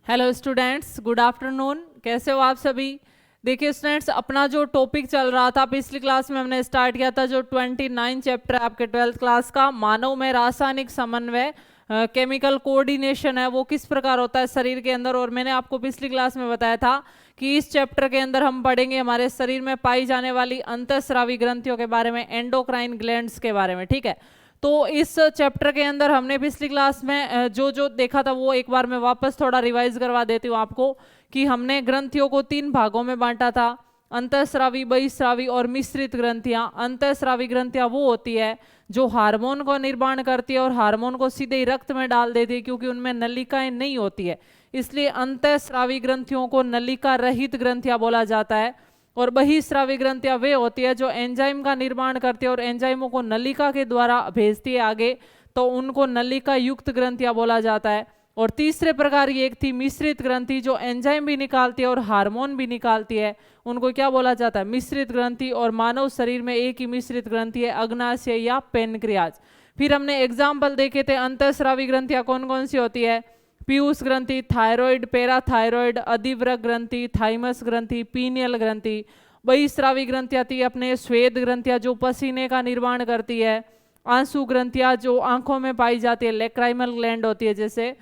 Hello students, good afternoon. कैसे हो आप सभी? देखिए स्टूडेंट्स, अपना जो टॉपिक चल रहा था पिछली क्लास में हमने स्टार्ट किया था, जो 29 चैप्टर है आपके 12th क्लास का, मानव में रासायनिक समन्वय, केमिकल कोऑर्डिनेशन है, वो किस प्रकार होता है शरीर के अंदर। और मैंने आपको पिछली क्लास में बताया था कि इस चैप्टर के अंदर हम पढ़ेंगे हमारे शरीर में पाई जाने वाली अंतःस्रावी ग्रंथियों के बारे में, एंडोक्राइन ग्लैंड्स के बारे में। ठीक है, तो इस चैप्टर के अंदर हमने पिछली क्लास में जो जो देखा था वो एक बार मैं वापस थोड़ा रिवाइज करवा देती हूँ आपको, कि हमने ग्रंथियों को 3 भागों में बांटा था, अंतःस्रावी, बहिस्रावी और मिश्रित ग्रंथियां। अंतःस्रावी ग्रंथियां वो होती है जो हार्मोन को निर्माण करती है और हार्मोन को सीधे ही रक्त में डाल देती है, क्योंकि उनमें नलिकाएं नहीं होती है, इसलिए अंतःस्रावी ग्रंथियों को नलिका रहित ग्रंथियां बोला जाता है। और बहिस्रावी ग्रंथियां वे होती है जो एंजाइम का निर्माण करती है और एंजाइमों को नलिका के द्वारा भेजती है आगे, तो उनको नलिका युक्त ग्रंथियां बोला जाता है। और तीसरे प्रकार की एक थी मिश्रित ग्रंथि, जो एंजाइम भी निकालती है और हार्मोन भी निकालती है, उनको क्या बोला जाता है? मिश्रित ग्रंथि। और मानव शरीर में एक ही मिश्रित ग्रंथि है, अग्नाशय या पेनक्रियाज। फिर हमने एग्जाम्पल देखे थे, अंतःस्रावी ग्रंथियां कौन कौन सी होती है? पीयूष ग्रंथि, थायराइड, पैराथायराइड, अधिवृक्क ग्रंथि, थाइमस ग्रंथि, पीनियल ग्रंथि। बहिस्रावी ग्रंथियां थी अपने श्वेत ग्रंथियां जो पसीने का निर्माण करती है, आंसू ग्रंथियां जो आंखों में पाई जाती है, लेक्राइमल ग्लैंड होती है जैसे।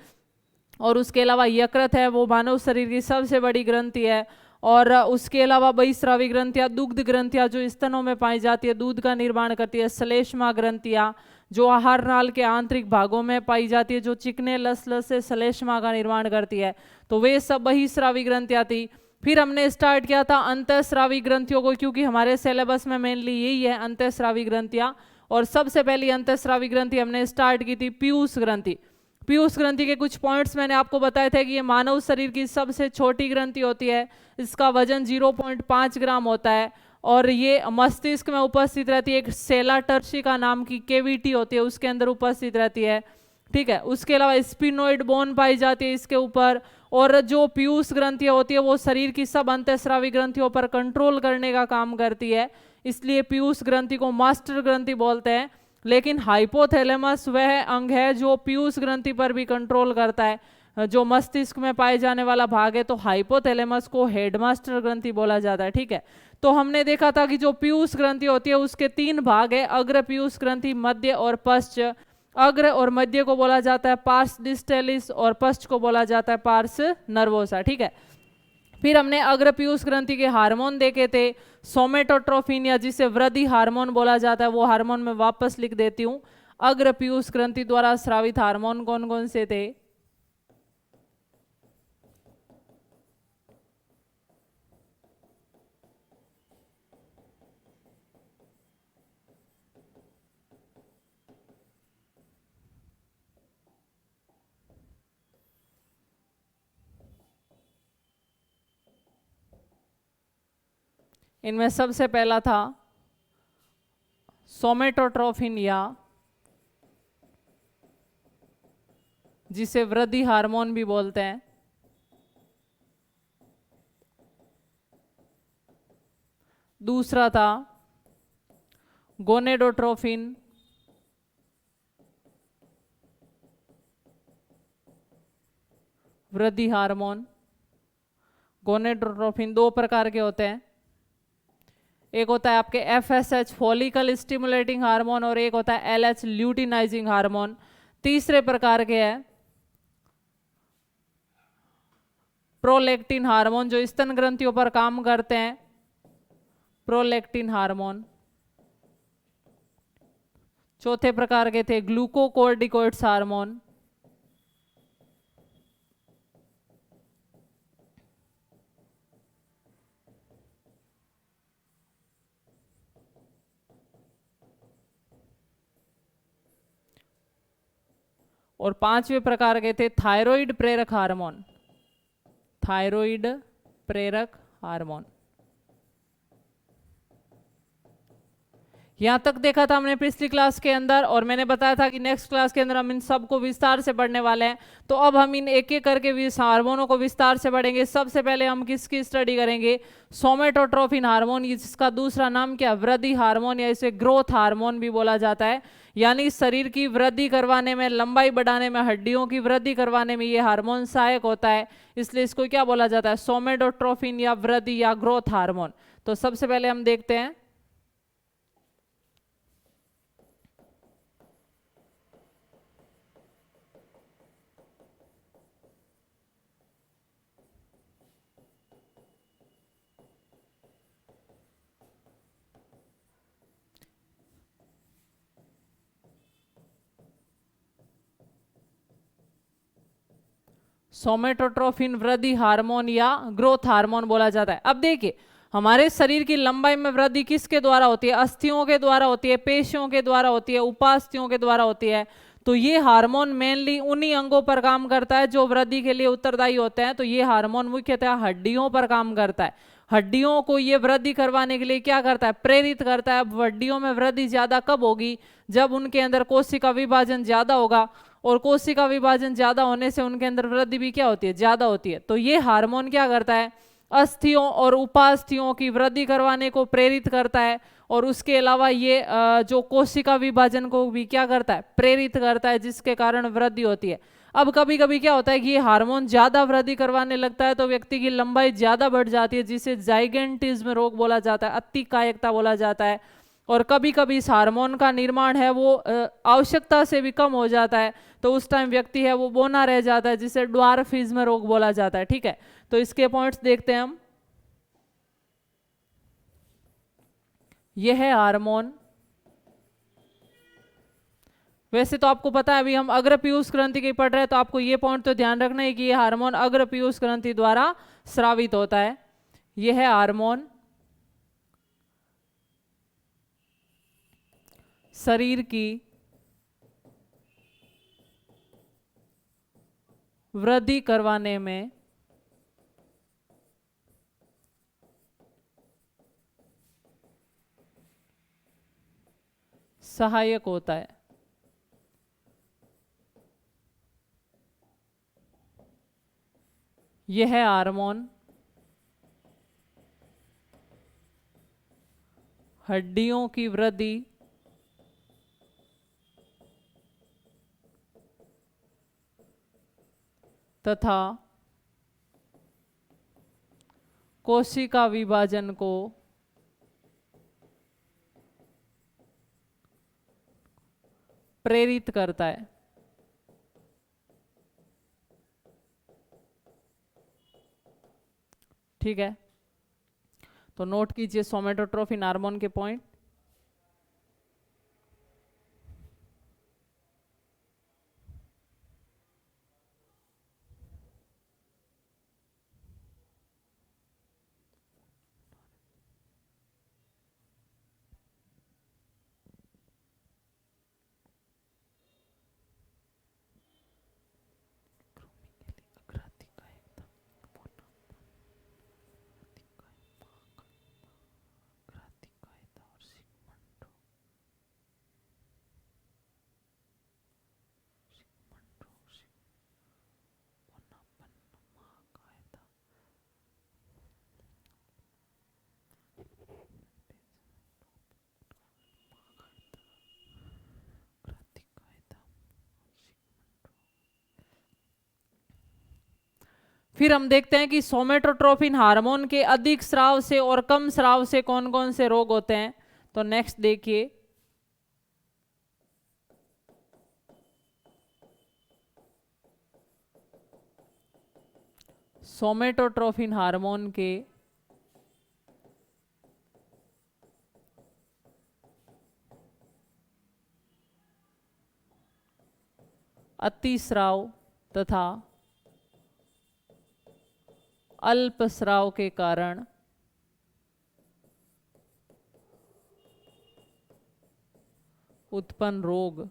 और उसके अलावा यकृत है, वो मानव शरीर की सबसे बड़ी ग्रंथि है। और उसके अलावा बहिस्रावी ग्रंथियां दुग्ध ग्रंथियां जो स्तनों में पाई जाती है, दूध का निर्माण करती है, श्लेष्मा ग्रंथियां जो आहार नाल के आंतरिक भागों में पाई जाती है, जो चिकने लस से श्लेष्मा का निर्माण करती है, तो वे सब बहिस्रावी ग्रंथियां थी। फिर हमने स्टार्ट किया था अंतःस्रावी ग्रंथियों को, क्योंकि हमारे सिलेबस में मेनली यही है अंतःस्रावी ग्रंथियां। और सबसे पहली अंतःस्रावी ग्रंथि हमने स्टार्ट की थी पीयूष ग्रंथि। पीयूष ग्रंथि के कुछ पॉइंट्स मैंने आपको बताए थे कि ये मानव शरीर की सबसे छोटी ग्रंथि होती है, इसका वजन 0.5 ग्राम होता है, और ये मस्तिष्क में उपस्थित रहती है। एक सेला टर्शिका नाम की केविटी होती है, उसके अंदर उपस्थित रहती है। ठीक है, उसके अलावा स्पिनोइड बोन पाई जाती है इसके ऊपर। और जो पीयूष ग्रंथियां होती है वो शरीर की सब अंतःस्रावी ग्रंथियों पर कंट्रोल करने का काम करती है, इसलिए पीयूष ग्रंथि को मास्टर ग्रंथि बोलते हैं। लेकिन हाइपोथैलेमस वह अंग है जो पीयूष ग्रंथि पर भी कंट्रोल करता है। जो मस्तिष्क में पाए जाने वाला भाग है, तो हाइपोथैलेमस को हेडमास्टर ग्रंथि बोला जाता है। ठीक है, तो हमने देखा था कि जो पीयूष ग्रंथि होती है उसके 3 भाग है, अग्र पीयूष ग्रंथि, मध्य और पश्च। अग्र और मध्य को बोला जाता है पार्स डिस्टेलिस और पश्च को बोला जाता है पार्स नर्वोसा। ठीक है, फिर हमने अग्र पीयूष ग्रंथि के हार्मोन देखे थे, सोमेटोट्रोफिन या जिसे वृद्धि हार्मोन बोला जाता है, वो हार्मोन में वापस लिख देती हूँ। अग्र पीयूष ग्रंथि द्वारा स्रावित हार्मोन कौन कौन से थे? इनमें सबसे पहला था सोमेटोट्रोफिन, या जिसे वृद्धि हार्मोन भी बोलते हैं। दूसरा था गोनेडोट्रोफिन, वृद्धि हार्मोन। गोनेडोट्रोफिन 2 प्रकार के होते हैं, एक होता है आपके FSH फॉलिकल स्टिमुलेटिंग हार्मोन, और एक होता है LH ल्यूटिनाइजिंग हार्मोन। तीसरे प्रकार के है प्रोलेक्टिन हार्मोन, जो स्तन ग्रंथियों पर काम करते हैं, प्रोलेक्टिन हार्मोन। चौथे प्रकार के थे ग्लूकोकोर्टिकोइड्स हार्मोन। और 5वें प्रकार के थे थायराइड प्रेरक हार्मोन, थायराइड प्रेरक हार्मोन। यहाँ तक देखा था हमने पिछली क्लास के अंदर, और मैंने बताया था कि नेक्स्ट क्लास के अंदर हम इन सबको विस्तार से पढ़ने वाले हैं। तो अब हम इन एक एक करके हार्मोनों को विस्तार से पढ़ेंगे। सबसे पहले हम किसकी स्टडी करेंगे? सोमेटोट्रोफिन हार्मोन, जिसका दूसरा नाम क्या? वृद्धि हार्मोन, या इसे ग्रोथ हार्मोन भी बोला जाता है। यानी शरीर की वृद्धि करवाने में, लंबाई बढ़ाने में, हड्डियों की वृद्धि करवाने में ये हार्मोन सहायक होता है, इसलिए इसको क्या बोला जाता है? सोमेटोट्रोफिन या वृद्धि या ग्रोथ हार्मोन। तो सबसे पहले हम देखते हैं सोमेटोट्रोफिन वृद्धि हार्मोन या ग्रोथ हार्मोन बोला जाता है। अब देखिए, हमारे शरीर की लंबाई में वृद्धि किसके द्वारा होती है? अस्थियों के द्वारा होती है, पेशियों के द्वारा होती है, उपास्थ्यों के द्वारा होती है। तो ये हार्मोन मेनली उन्हीं अंगों पर काम करता है जो वृद्धि के लिए उत्तरदायी होते हैं। तो ये हार्मोन मुख्यतः हड्डियों पर काम करता है। हड्डियों को ये वृद्धि करवाने के लिए क्या करता है? प्रेरित करता है। अब हड्डियों में वृद्धि ज्यादा कब होगी? जब उनके अंदर कोशिका विभाजन ज्यादा होगा, और कोशिका विभाजन ज्यादा होने से उनके अंदर वृद्धि भी क्या होती है? ज्यादा होती है। तो ये हार्मोन क्या करता है? अस्थियों और उपास्थियों की वृद्धि करवाने को प्रेरित करता है, और उसके अलावा ये जो कोशिका विभाजन को भी क्या करता है? प्रेरित करता है, जिसके कारण वृद्धि होती है। अब कभी कभी क्या होता है कि ये हार्मोन ज्यादा वृद्धि करवाने लगता है तो व्यक्ति की लंबाई ज्यादा बढ़ जाती है, जिसे जाइगेंटिज्म रोग बोला जाता है, अतिकायिकता बोला जाता है। और कभी कभी इस हार्मोन का निर्माण है वो आवश्यकता से भी कम हो जाता है, तो उस टाइम व्यक्ति है वो बौना रह जाता है, जिसे ड्वार्फिज्म रोग बोला जाता है। ठीक है, तो इसके पॉइंट्स देखते हैं हम। यह है हार्मोन। वैसे तो आपको पता है, अभी हम अग्र पीयूष ग्रंथि की पढ़ रहे हैं, तो आपको ये पॉइंट तो ध्यान रखना है कि ये हार्मोन अग्र पीयूष ग्रंथि द्वारा स्रावित होता है। यह है हार्मोन शरीर की वृद्धि करवाने में सहायक होता है। यह हार्मोन हड्डियों की वृद्धि तथा कोशिका विभाजन को प्रेरित करता है। ठीक है, तो नोट कीजिए सोमेटोट्रोफिन हार्मोन के पॉइंट। फिर हम देखते हैं कि सोमेटोट्रोफिन हार्मोन के अधिक स्राव से और कम स्राव से कौन कौन से रोग होते हैं। तो नेक्स्ट देखिए, सोमेटोट्रोफिन हार्मोन के अतिस्राव तथा अल्पस्राव के कारण उत्पन्न रोग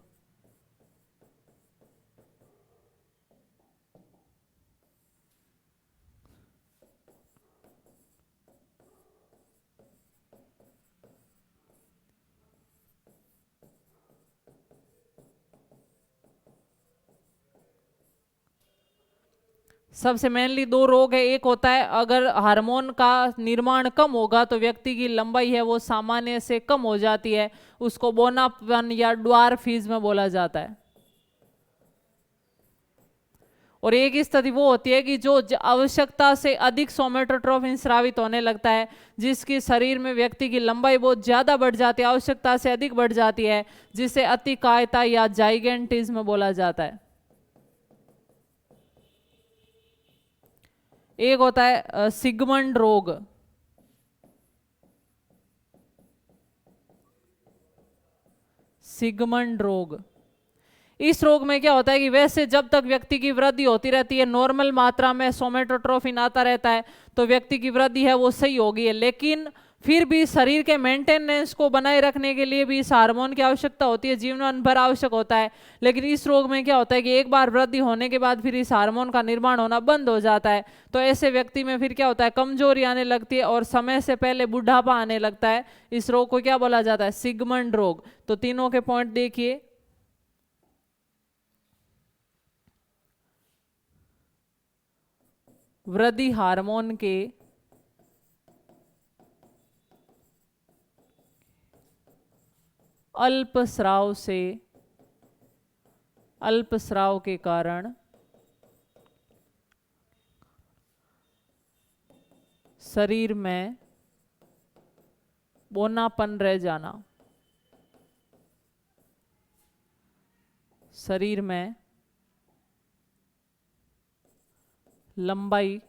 सबसे मेनली दो रोग है, एक होता है अगर हार्मोन का निर्माण कम होगा तो व्यक्ति की लंबाई है वो सामान्य से कम हो जाती है, उसको बोनापन या ड्वार्फिज्म बोला जाता है। और एक स्थिति वो होती है कि जो आवश्यकता से अधिक सोमेटोट्रोफिन स्रावित होने लगता है, जिसकी शरीर में व्यक्ति की लंबाई बहुत ज्यादा बढ़ जाती है, आवश्यकता से अधिक बढ़ जाती है, जिसे अतिकायता या जाइगेंटिज्म बोला जाता है। एक होता है सिगमंड रोग। सिगमंड रोग, इस रोग में क्या होता है कि वैसे जब तक व्यक्ति की वृद्धि होती रहती है, नॉर्मल मात्रा में सोमेटोट्रोफिन आता रहता है, तो व्यक्ति की वृद्धि है वो सही होगी है, लेकिन फिर भी शरीर के मेंटेनेंस को बनाए रखने के लिए भी इस हार्मोन की आवश्यकता होती है, जीवन भर आवश्यक होता है। लेकिन इस रोग में क्या होता है कि एक बार वृद्धि होने के बाद फिर इस हार्मोन का निर्माण होना बंद हो जाता है, तो ऐसे व्यक्ति में फिर क्या होता है, कमजोरी आने लगती है और समय से पहले बुढ़ापा आने लगता है। इस रोग को क्या बोला जाता है, सिगमंड रोग। तो तीनों के पॉइंट देखिए। वृद्धि हार्मोन के अल्पस्राव के कारण शरीर में बौनापन रह जाना, शरीर में लंबाई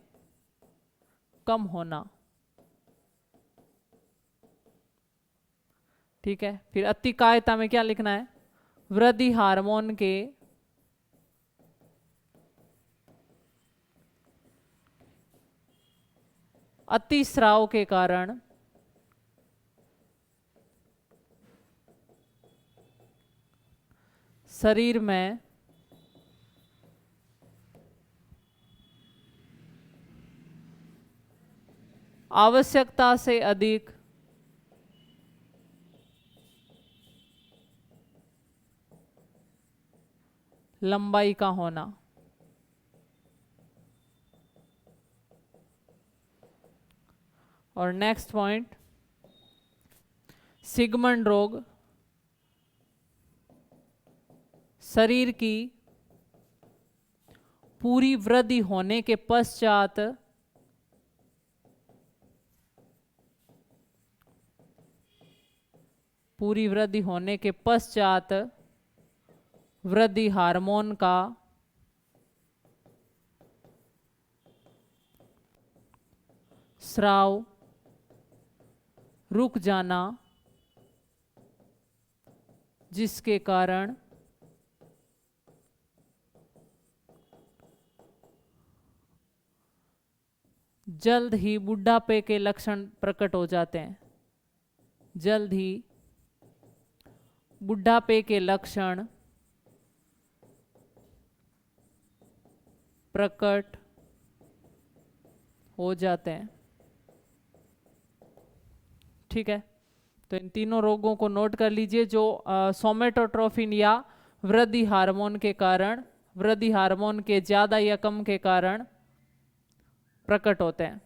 कम होना। ठीक है, फिर अतिकायता में क्या लिखना है, वृद्धि हार्मोन के अतिस्राव के कारण शरीर में आवश्यकता से अधिक लंबाई का होना। और नेक्स्ट पॉइंट, सिगमंड रोग शरीर की पूरी वृद्धि होने के पश्चात वृद्धि हार्मोन का स्राव रुक जाना, जिसके कारण जल्द ही बुढ़ापे के लक्षण प्रकट हो जाते हैं। जल्द ही बुढ़ापे के लक्षण प्रकट हो जाते हैं। ठीक है, तो इन तीनों रोगों को नोट कर लीजिए जो सोमेटोट्रोफिन या वृद्धि हार्मोन के कारण, वृद्धि हार्मोन के ज्यादा या कम के कारण प्रकट होते हैं।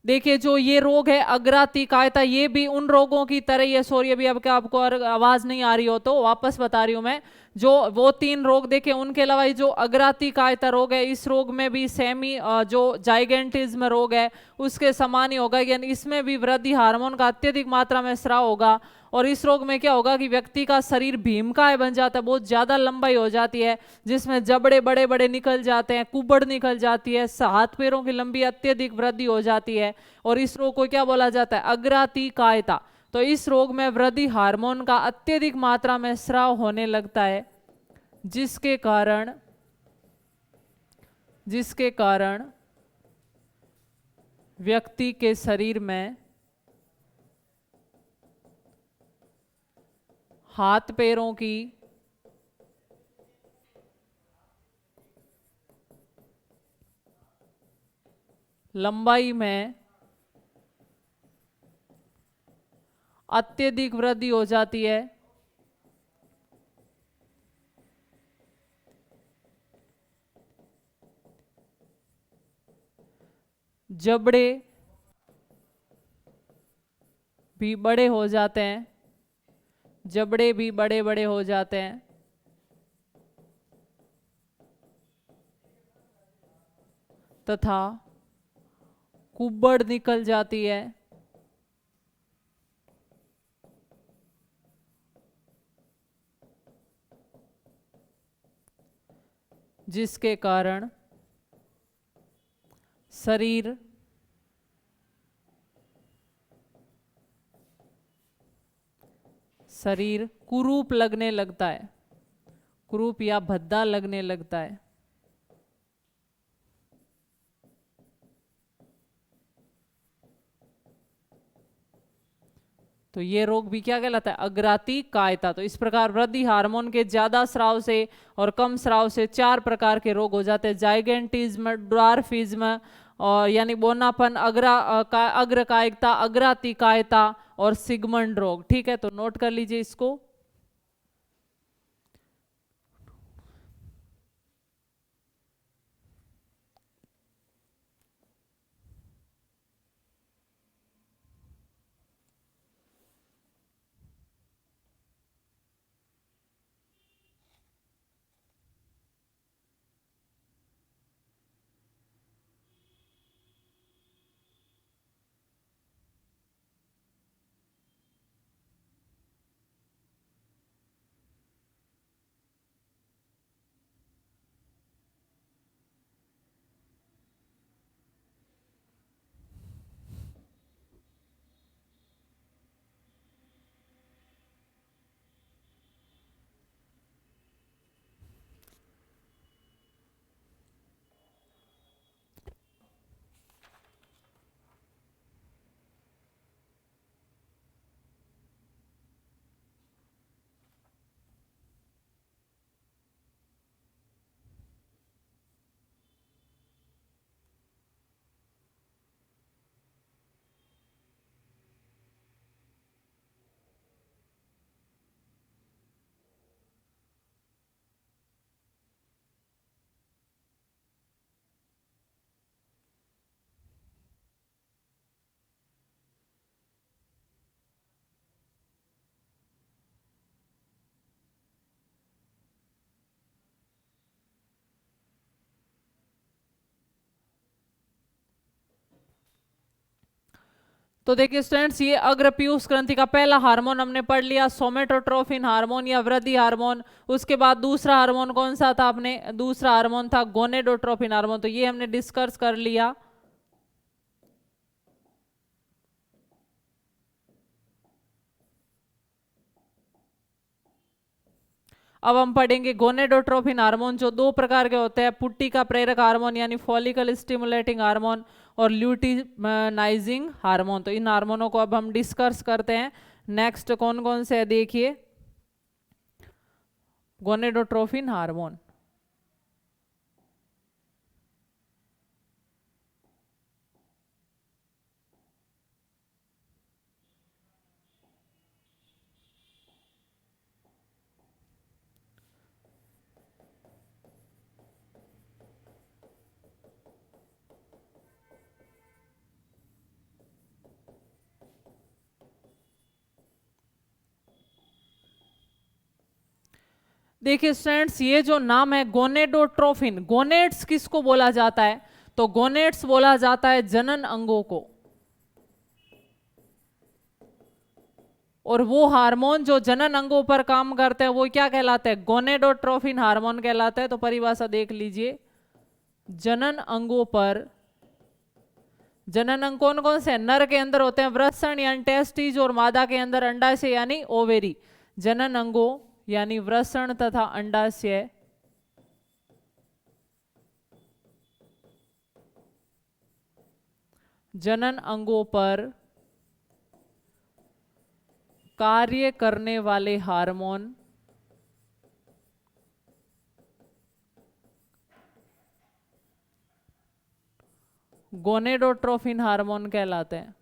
देखिए जो ये रोग है अग्रातिकायता, ये भी उन रोगों की तरह ही है। सॉरी अभी अब क्या आपको आवाज नहीं आ रही हो तो वापस बता रही हूं मैं। जो वो 3 रोग देखे, उनके अलावा ये जो अग्रातिकायता रोग है, इस रोग में भी सेमी जो जाइगेंटिज्म रोग है उसके समान ही होगा, यानी इसमें भी वृद्धि हार्मोन का अत्यधिक मात्रा में स्राव होगा। और इस रोग में क्या होगा कि व्यक्ति का शरीर भीमकाय बन जाता है, बहुत ज्यादा लंबाई हो जाती है, जिसमें जबड़े बड़े बड़े निकल जाते हैं, कुबड़ निकल जाती है, हाथ पैरों की लंबी अत्यधिक वृद्धि हो जाती है। और इस रोग को क्या बोला जाता है? अग्रातिकायता। तो इस रोग में वृद्धि हार्मोन का अत्यधिक मात्रा में स्राव होने लगता है, जिसके कारण व्यक्ति के शरीर में हाथ पैरों की लंबाई में अत्यधिक वृद्धि हो जाती है। जबड़े भी बड़े हो जाते हैं, जबड़े भी बड़े बड़े हो जाते हैं, तथा कुबड़ निकल जाती है, जिसके कारण शरीर कुरूप लगने लगता है, कुरूप या भद्दा लगने लगता है। तो ये रोग भी क्या कहलाता है? अग्रातिकायता। तो इस प्रकार वृद्धि हार्मोन के ज्यादा स्राव से और कम स्राव से 4 प्रकार के रोग हो जाते हैं: जाइगेंटिज्म, ड्वार्फिज्म, और यानी बोनापन, अग्रकायिकता, अग्रातिकायता और सिगमंड रोग। ठीक है, तो नोट कर लीजिए इसको। तो देखिए स्टूडेंट्स, ये अग्रपीयूष ग्रंथि का पहला हार्मोन हमने पढ़ लिया, सोमेटोट्रोफिन हार्मोन या वृद्धि हार्मोन। उसके बाद दूसरा हार्मोन कौन सा था? आपने दूसरा हार्मोन था गोनेडोट्रोफिन हार्मोन। तो ये हमने डिस्कस कर लिया। अब हम पढ़ेंगे गोनेडोट्रोफिन हार्मोन, जो 2 प्रकार के होते हैं: पुट्टी का प्रेरक हार्मोन यानी फॉलिकल स्टिमुलेटिंग हार्मोन, और ल्यूटिनाइजिंग हार्मोन। तो इन हार्मोनों को अब हम डिस्कस करते हैं। नेक्स्ट कौन कौन से है देखिए। गोनेडोट्रोफिन हार्मोन, देखिए स्टूडेंट्स, ये जो नाम है गोनेडोट्रोफिन, गोनेड्स किसको बोला जाता है? तो गोनेड्स बोला जाता है जनन अंगों को। और वो हार्मोन जो जनन अंगों पर काम करते हैं वो क्या कहलाते हैं? गोनेडोट्रोफिन हार्मोन कहलाते हैं। तो परिभाषा देख लीजिए, जनन अंगों पर, जनन अंग कौन कौन से? नर के अंदर होते हैं वृषण यानी टेस्टिस, और मादा के अंदर अंडाशय यानी ओवेरी। जनन अंगों यानी वृषण तथा अंडाशय जनन अंगों पर कार्य करने वाले हार्मोन गोनेडोट्रोफिन हार्मोन कहलाते हैं।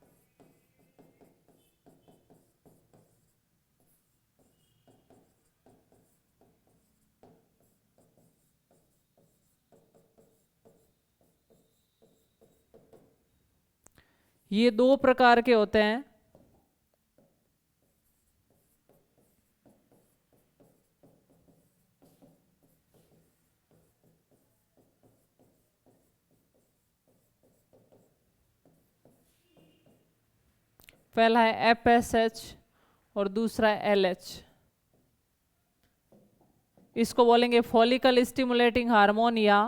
ये दो प्रकार के होते हैं। पहला है FSH और दूसरा है LH। इसको बोलेंगे फॉलिकल स्टिमुलेटिंग हार्मोन या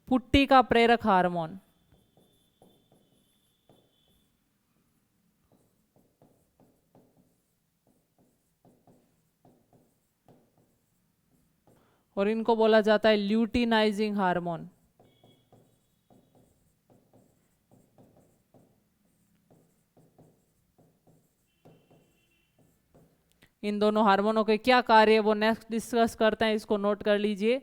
पुट्टी का प्रेरक हार्मोन। और इनको बोला जाता है ल्यूटिनाइजिंग हार्मोन। इन दोनों हार्मोनों के क्या कार्य है वो नेक्स्ट डिस्कस करते हैं, इसको नोट कर लीजिए।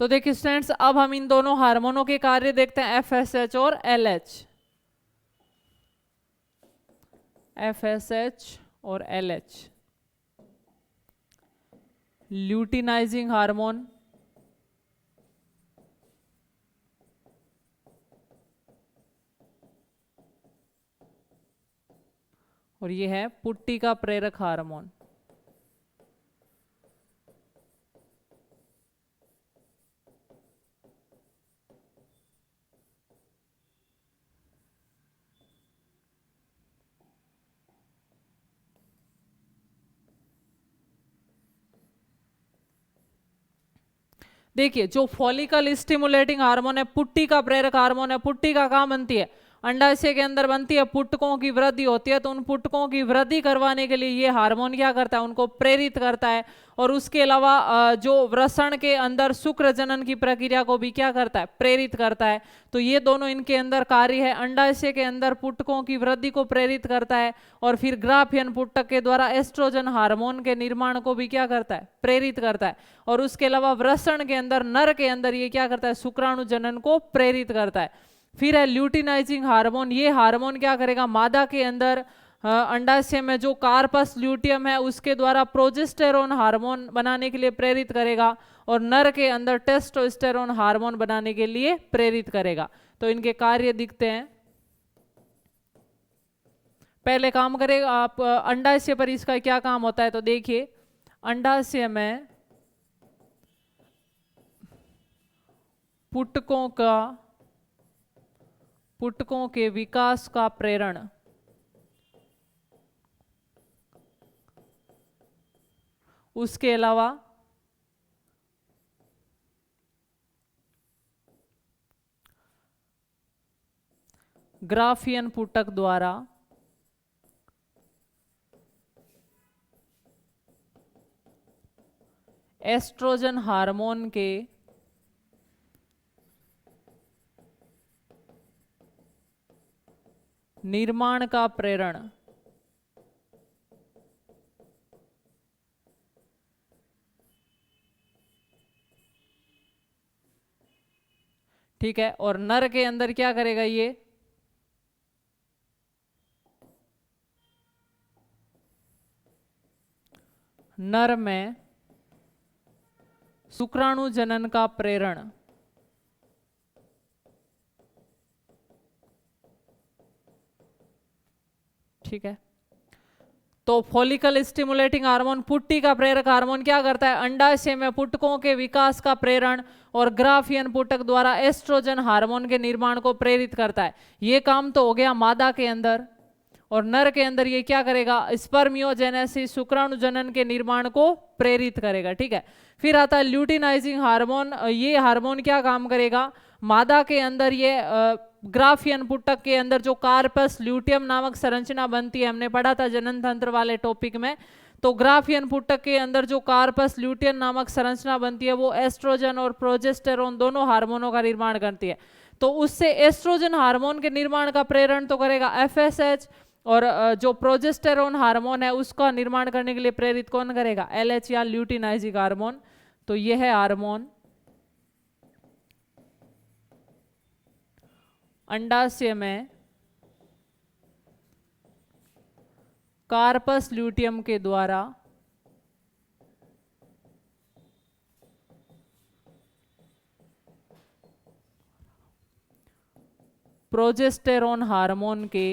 तो देखिए स्टूडेंट्स, अब हम इन दोनों हार्मोनों के कार्य देखते हैं, FSH और LH। FSH और LH, ल्यूटिनाइजिंग हार्मोन और ये है पुट्टी का प्रेरक हार्मोन। देखिए जो फॉलिकल स्टिमुलेटिंग हार्मोन है, पुट्टी का प्रेरक हार्मोन है, पुट्टी का काम बनती है अंडाशय के अंदर बनती है, पुटकों की वृद्धि होती है, तो उन पुटकों की वृद्धि करवाने के लिए ये हार्मोन क्या करता है, उनको प्रेरित करता है। और उसके अलावा जो वृषण के अंदर शुक्र जनन की प्रक्रिया को भी क्या करता है, प्रेरित करता है। तो ये दोनों इनके अंदर कार्य है। अंडाशय के अंदर पुटकों की वृद्धि को प्रेरित करता है और फिर ग्राफियन पुटक के द्वारा एस्ट्रोजन हार्मोन के निर्माण को भी क्या करता है, प्रेरित करता है। और उसके अलावा वृषण के अंदर, नर के अंदर ये क्या करता है, शुक्राणु जनन को प्रेरित करता है। फिर है ल्यूटिनाइजिंग हार्मोन। ये हार्मोन क्या करेगा, मादा के अंदर अंडाशय में जो कार्पस ल्यूटियम है उसके द्वारा प्रोजेस्टेरोन हार्मोन बनाने के लिए प्रेरित करेगा और नर के अंदर टेस्टोस्टेरोन हार्मोन बनाने के लिए प्रेरित करेगा। तो इनके कार्य दिखते हैं। पहले काम करेगा आप अंडाशय पर, इसका क्या काम होता है तो देखिए, अंडाशय में पुटकों के विकास का प्रेरण, उसके अलावा ग्राफियन पुटक द्वारा एस्ट्रोजन हार्मोन के निर्माण का प्रेरण, ठीक है। और नर के अंदर क्या करेगा, ये नर में शुक्राणु जनन का प्रेरण, ठीक है। तो फॉलिकल स्टिमुलेटिंग हार्मोन, पुट्टी का प्रेरक हार्मोन क्या करता है, अंडाशय में पुटकों के विकास का प्रेरण और ग्राफियन पुटक द्वारा एस्ट्रोजन हार्मोन के निर्माण को प्रेरित करता है। ये काम तो हो गया मादा के अंदर। और नर के अंदर ये क्या करेगा, स्पर्मियोजेनेसिस, शुक्राणु जनन के निर्माण को प्रेरित करेगा, ठीक है। फिर आता है ल्यूटिनाइजिंग हार्मोन। ये हार्मोन क्या काम करेगा, मादा के अंदर ये ग्राफियन पुटक के अंदर जो कार्पस ल्यूटियम नामक संरचना बनती है, हमने पढ़ा था जनन तंत्र वाले टॉपिक में। तो ग्राफियन पुटक के अंदर जो कार्पस ल्यूटियम नामक संरचना बनती है वो एस्ट्रोजन और प्रोजेस्टेरोन दोनों हार्मोनों का निर्माण करती है। तो उससे एस्ट्रोजन हार्मोन के निर्माण का प्रेरण तो करेगा एफएसएच, और जो प्रोजेस्टेरोन हार्मोन है उसका निर्माण करने के लिए प्रेरित कौन करेगा, एलएच या ल्यूटिनाइजिंग हार्मोन। तो यह है हार्मोन अंडाशय में कार्पस ल्यूटियम के द्वारा प्रोजेस्टेरोन हार्मोन के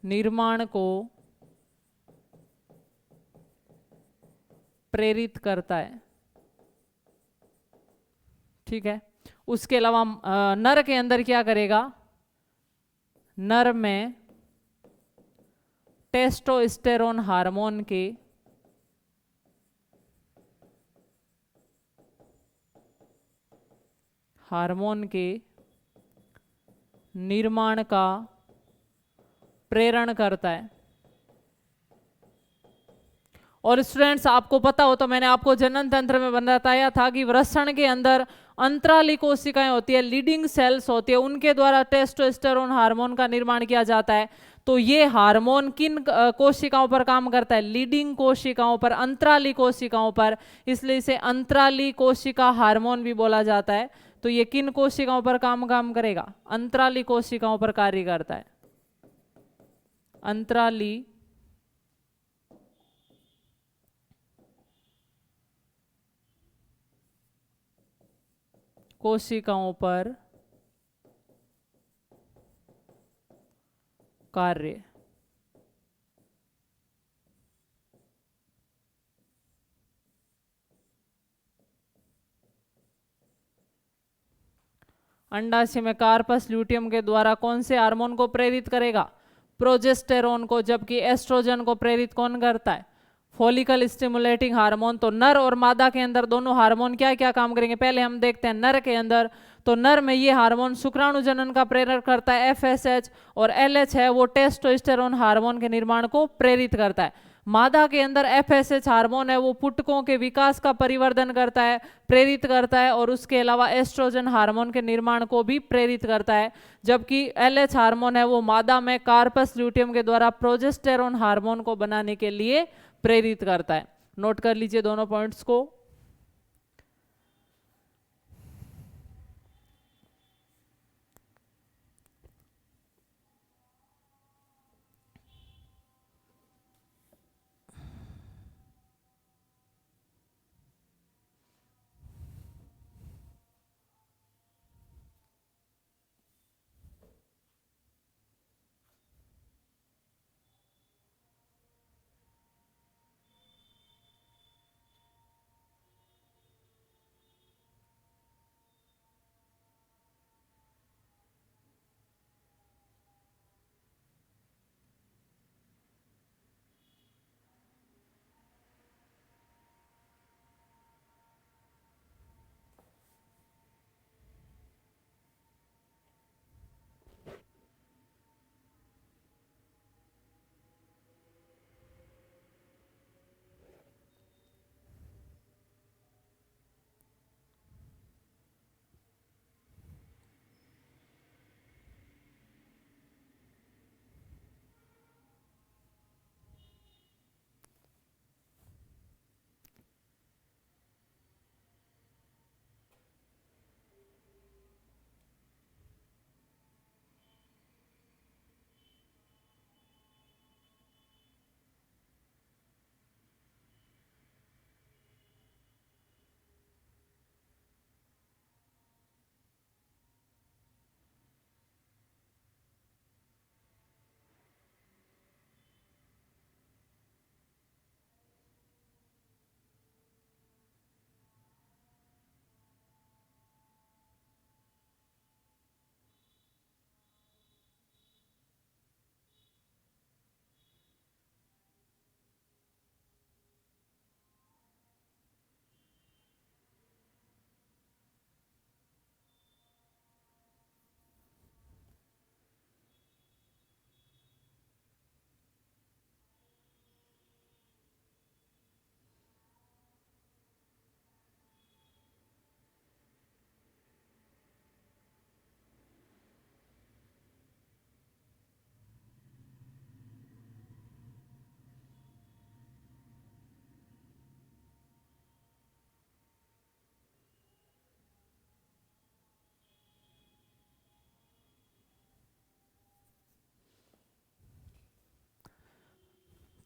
निर्माण को प्रेरित करता है, ठीक है। उसके अलावा नर के अंदर क्या करेगा, नर में टेस्टोस्टेरोन हार्मोन के निर्माण का प्रेरण करता है। और स्टूडेंट्स आपको पता हो तो मैंने आपको जनन तंत्र में बताया था कि वृषण के अंदर अंतराली कोशिकाएं होती है, लीडिंग सेल्स होती है, उनके द्वारा टेस्टोस्टेरोन हार्मोन का निर्माण किया जाता है। तो ये हार्मोन किन कोशिकाओं पर काम करता है, लीडिंग कोशिकाओं पर, अंतराली कोशिकाओं पर, इसलिए इसे अंतराली कोशिका हार्मोन भी बोला जाता है। तो ये किन कोशिकाओं पर काम करेगा, अंतराली कोशिकाओं पर कार्य करता है। अंतराली कोशिकाओं पर कार्य। अंडाशय में कार्पस ल्यूटियम के द्वारा कौन से हार्मोन को प्रेरित करेगा, प्रोजेस्टेरोन को, जबकि एस्ट्रोजन को प्रेरित कौन करता है, फॉलिकल स्टिमुलेटिंग हार्मोन। तो नर और मादा के अंदर दोनों हार्मोन क्या क्या काम करेंगे, पहले हम देखते हैं नर के अंदर। तो नर में ये हार्मोन शुक्राणु जनन का प्रेरण करता है FSH, और LH है वो टेस्टोस्टेरोन हार्मोन के निर्माण को प्रेरित करता है। मादा के अंदर FSH हार्मोन है वो पुटकों के विकास का परिवर्धन करता है, प्रेरित करता है, और उसके अलावा एस्ट्रोजन हार्मोन के निर्माण को भी प्रेरित करता है। जबकि LH हार्मोन है वो मादा में कार्पस ल्यूटियम के द्वारा प्रोजेस्टेरोन हार्मोन को बनाने के लिए प्रेरित करता है। नोट कर लीजिए दोनों पॉइंट्स को।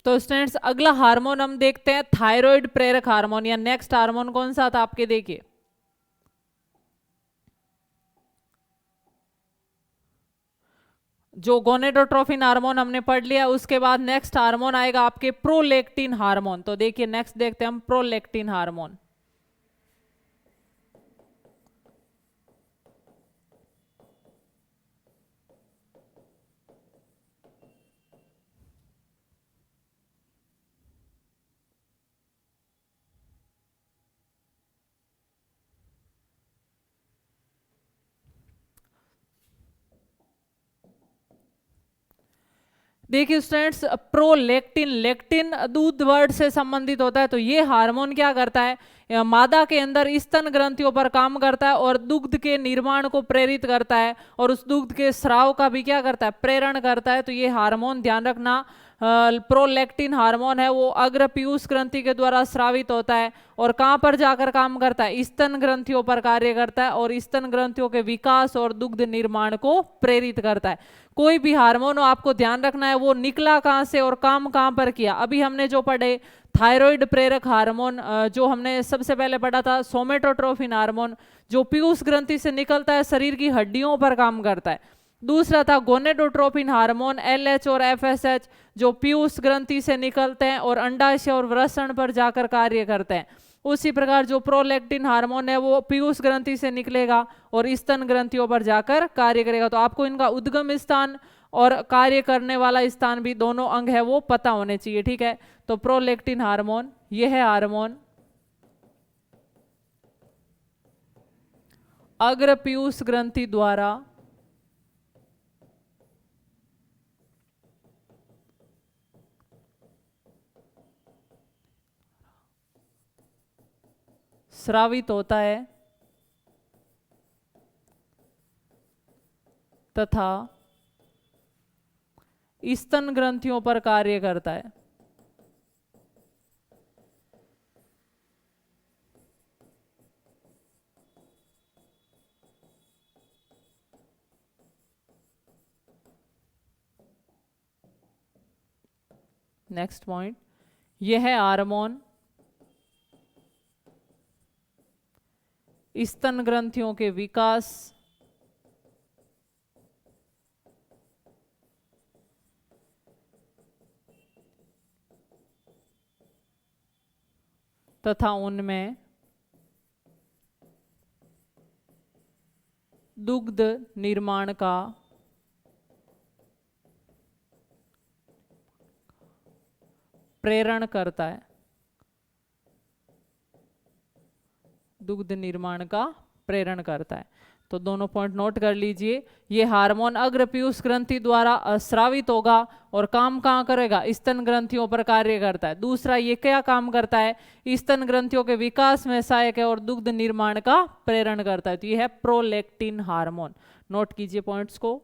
तो स्टूडेंट्स अगला हार्मोन हम देखते हैं थायराइड प्रेरक हार्मोन, या नेक्स्ट हार्मोन कौन सा था आपके, देखिए जो गोनेडोट्रोफिन हार्मोन हमने पढ़ लिया, उसके बाद नेक्स्ट हार्मोन आएगा आपके प्रोलेक्टिन हार्मोन। तो देखिए नेक्स्ट देखते हैं हम प्रोलेक्टिन हार्मोन। देखिए स्टूडेंट्स प्रोलेक्टिन, लेक्टिन दूध वर्ड से संबंधित होता है। तो ये हार्मोन क्या करता है, मादा के अंदर स्तन ग्रंथियों पर काम करता है और दुग्ध के निर्माण को प्रेरित करता है, और उस दुग्ध के स्राव का भी क्या करता है, प्रेरण करता है। तो ये हार्मोन ध्यान रखना, प्रोलेक्टिन हार्मोन है वो अग्र पीयूष ग्रंथि के द्वारा स्रावित होता है, और कहाँ पर जाकर काम करता है, स्तन ग्रंथियों पर कार्य करता है, और स्तन ग्रंथियों के विकास और दुग्ध निर्माण को प्रेरित करता है। कोई भी हार्मोन हो आपको ध्यान रखना है वो निकला कहाँ से और काम कहाँ पर किया। अभी हमने जो पढ़े थायराइड प्रेरक हार्मोन, जो हमने सबसे पहले पढ़ा था सोमेटोट्रोफिन हार्मोन, जो पीयूष ग्रंथि से निकलता है, शरीर की हड्डियों पर काम करता है। दूसरा था गोनेडोट्रोपिन हार्मोन LH और FSH, जो पीयूष ग्रंथि से निकलते हैं और अंडाशय और वृषण पर जाकर कार्य करते हैं। उसी प्रकार जो प्रोलेक्टिन हार्मोन है वो पीयूष ग्रंथि से निकलेगा और स्तन ग्रंथियों पर जाकर कार्य करेगा। तो आपको इनका उद्गम स्थान और कार्य करने वाला स्थान भी, दोनों अंग है वो पता होने चाहिए, ठीक है। तो प्रोलैक्टिन हार्मोन, ये है हार्मोन अग्र पीयूष ग्रंथि द्वारा स्रावित होता है तथा स्तन ग्रंथियों पर कार्य करता है। नेक्स्ट पॉइंट, यह है हार्मोन स्तन ग्रंथियों के विकास तथा उनमें दुग्ध निर्माण का प्रेरण करता है। दुग्ध निर्माण का प्रेरण करता है। तो दोनों पॉइंट नोट कर लीजिए। ये हार्मोन अग्र पीयूष ग्रंथि द्वारा स्रावित होगा और काम कहाँ करेगा, स्तन ग्रंथियों पर कार्य करता है। दूसरा, ये क्या काम करता है, स्तन ग्रंथियों के विकास में सहायक है और दुग्ध निर्माण का प्रेरण करता है। तो ये है प्रोलैक्टिन हार्मोन। नोट कीजिए पॉइंट्स को।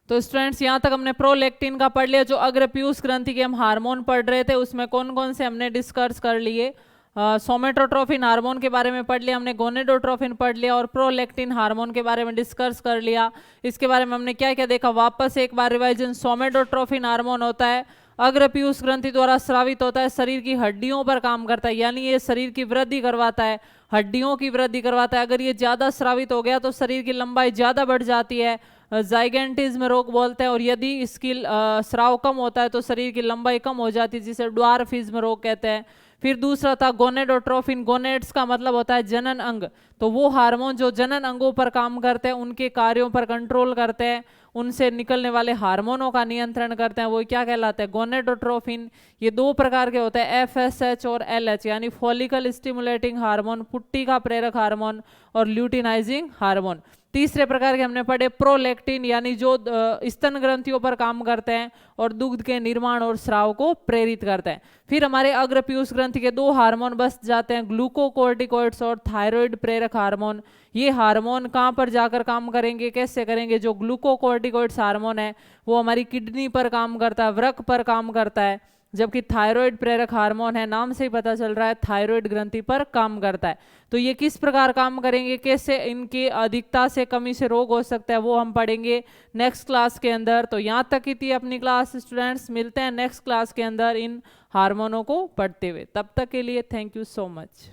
तो स्टूडेंट्स यहाँ तक हमने प्रोलैक्टिन का पढ़ लिया। जो अग्र पीयूष ग्रंथि के हम हार्मोन पढ़ रहे थे उसमें कौन कौन से हमने डिस्कस कर लिए। सोमेटोट्रोफिन हार्मोन के बारे में पढ़ लिया हमने, गोनेडोट्रोफिन पढ़ लिया और प्रोलैक्टिन हार्मोन के बारे में डिस्कस कर लिया। इसके बारे में हमने क्या क्या देखा, वापस एक बार रिवाइजन। सोमेटोट्रोफिन हार्मोन होता है अग्र पीयूष ग्रंथि द्वारा स्रावित होता है, शरीर की हड्डियों पर काम करता है, यानी ये शरीर की वृद्धि करवाता है, हड्डियों की वृद्धि करवाता है। अगर ये ज्यादा स्रावित हो गया तो शरीर की लंबाई ज्यादा बढ़ जाती है, जाइगेंटिज्म रोग बोलते हैं। और यदि इसकी स्राव कम होता है तो शरीर की लंबाई कम हो जाती है, जिसे ड्वार्फिज्म रोग कहते हैं। फिर दूसरा था गोनेडोट्रोफिन। गोनेड्स का मतलब होता है जनन अंग। तो वो हार्मोन जो जनन अंगों पर काम करते हैं, उनके कार्यों पर कंट्रोल करते हैं, उनसे निकलने वाले हार्मोनों का नियंत्रण करते हैं, वो क्या कहलाते हैं, गोनेडोट्रोफिन। ये दो प्रकार के होते हैं, FSH और LH, यानी फॉलिकल स्टिमुलेटिंग हार्मोन, पुट्टी का प्रेरक हार्मोन और ल्यूटिनाइजिंग हार्मोन। तीसरे प्रकार के हमने पढ़े प्रोलैक्टिन, यानी जो स्तन ग्रंथियों पर काम करते हैं और दुग्ध के निर्माण और स्राव को प्रेरित करते हैं। फिर हमारे अग्र पीयूष ग्रंथि के दो हार्मोन बच जाते हैं, ग्लूकोकोर्टिकोइड्स और थायराइड प्रेरक हार्मोन। ये हार्मोन कहाँ पर जाकर काम करेंगे, कैसे करेंगे। जो ग्लूकोकोर्टिकोइड्स हार्मोन है वो हमारी किडनी पर काम करता है, वृक्क पर काम करता है, जबकि थायराइड प्रेरक हार्मोन है, नाम से ही पता चल रहा है, थायराइड ग्रंथि पर काम करता है। तो ये किस प्रकार काम करेंगे, कैसे इनकी अधिकता से कमी से रोग हो सकता है, वो हम पढ़ेंगे नेक्स्ट क्लास के अंदर। तो यहाँ तक ही थी अपनी क्लास स्टूडेंट्स, मिलते हैं नेक्स्ट क्लास के अंदर इन हार्मोनों को पढ़ते हुए। तब तक के लिए थैंक यू सो मच।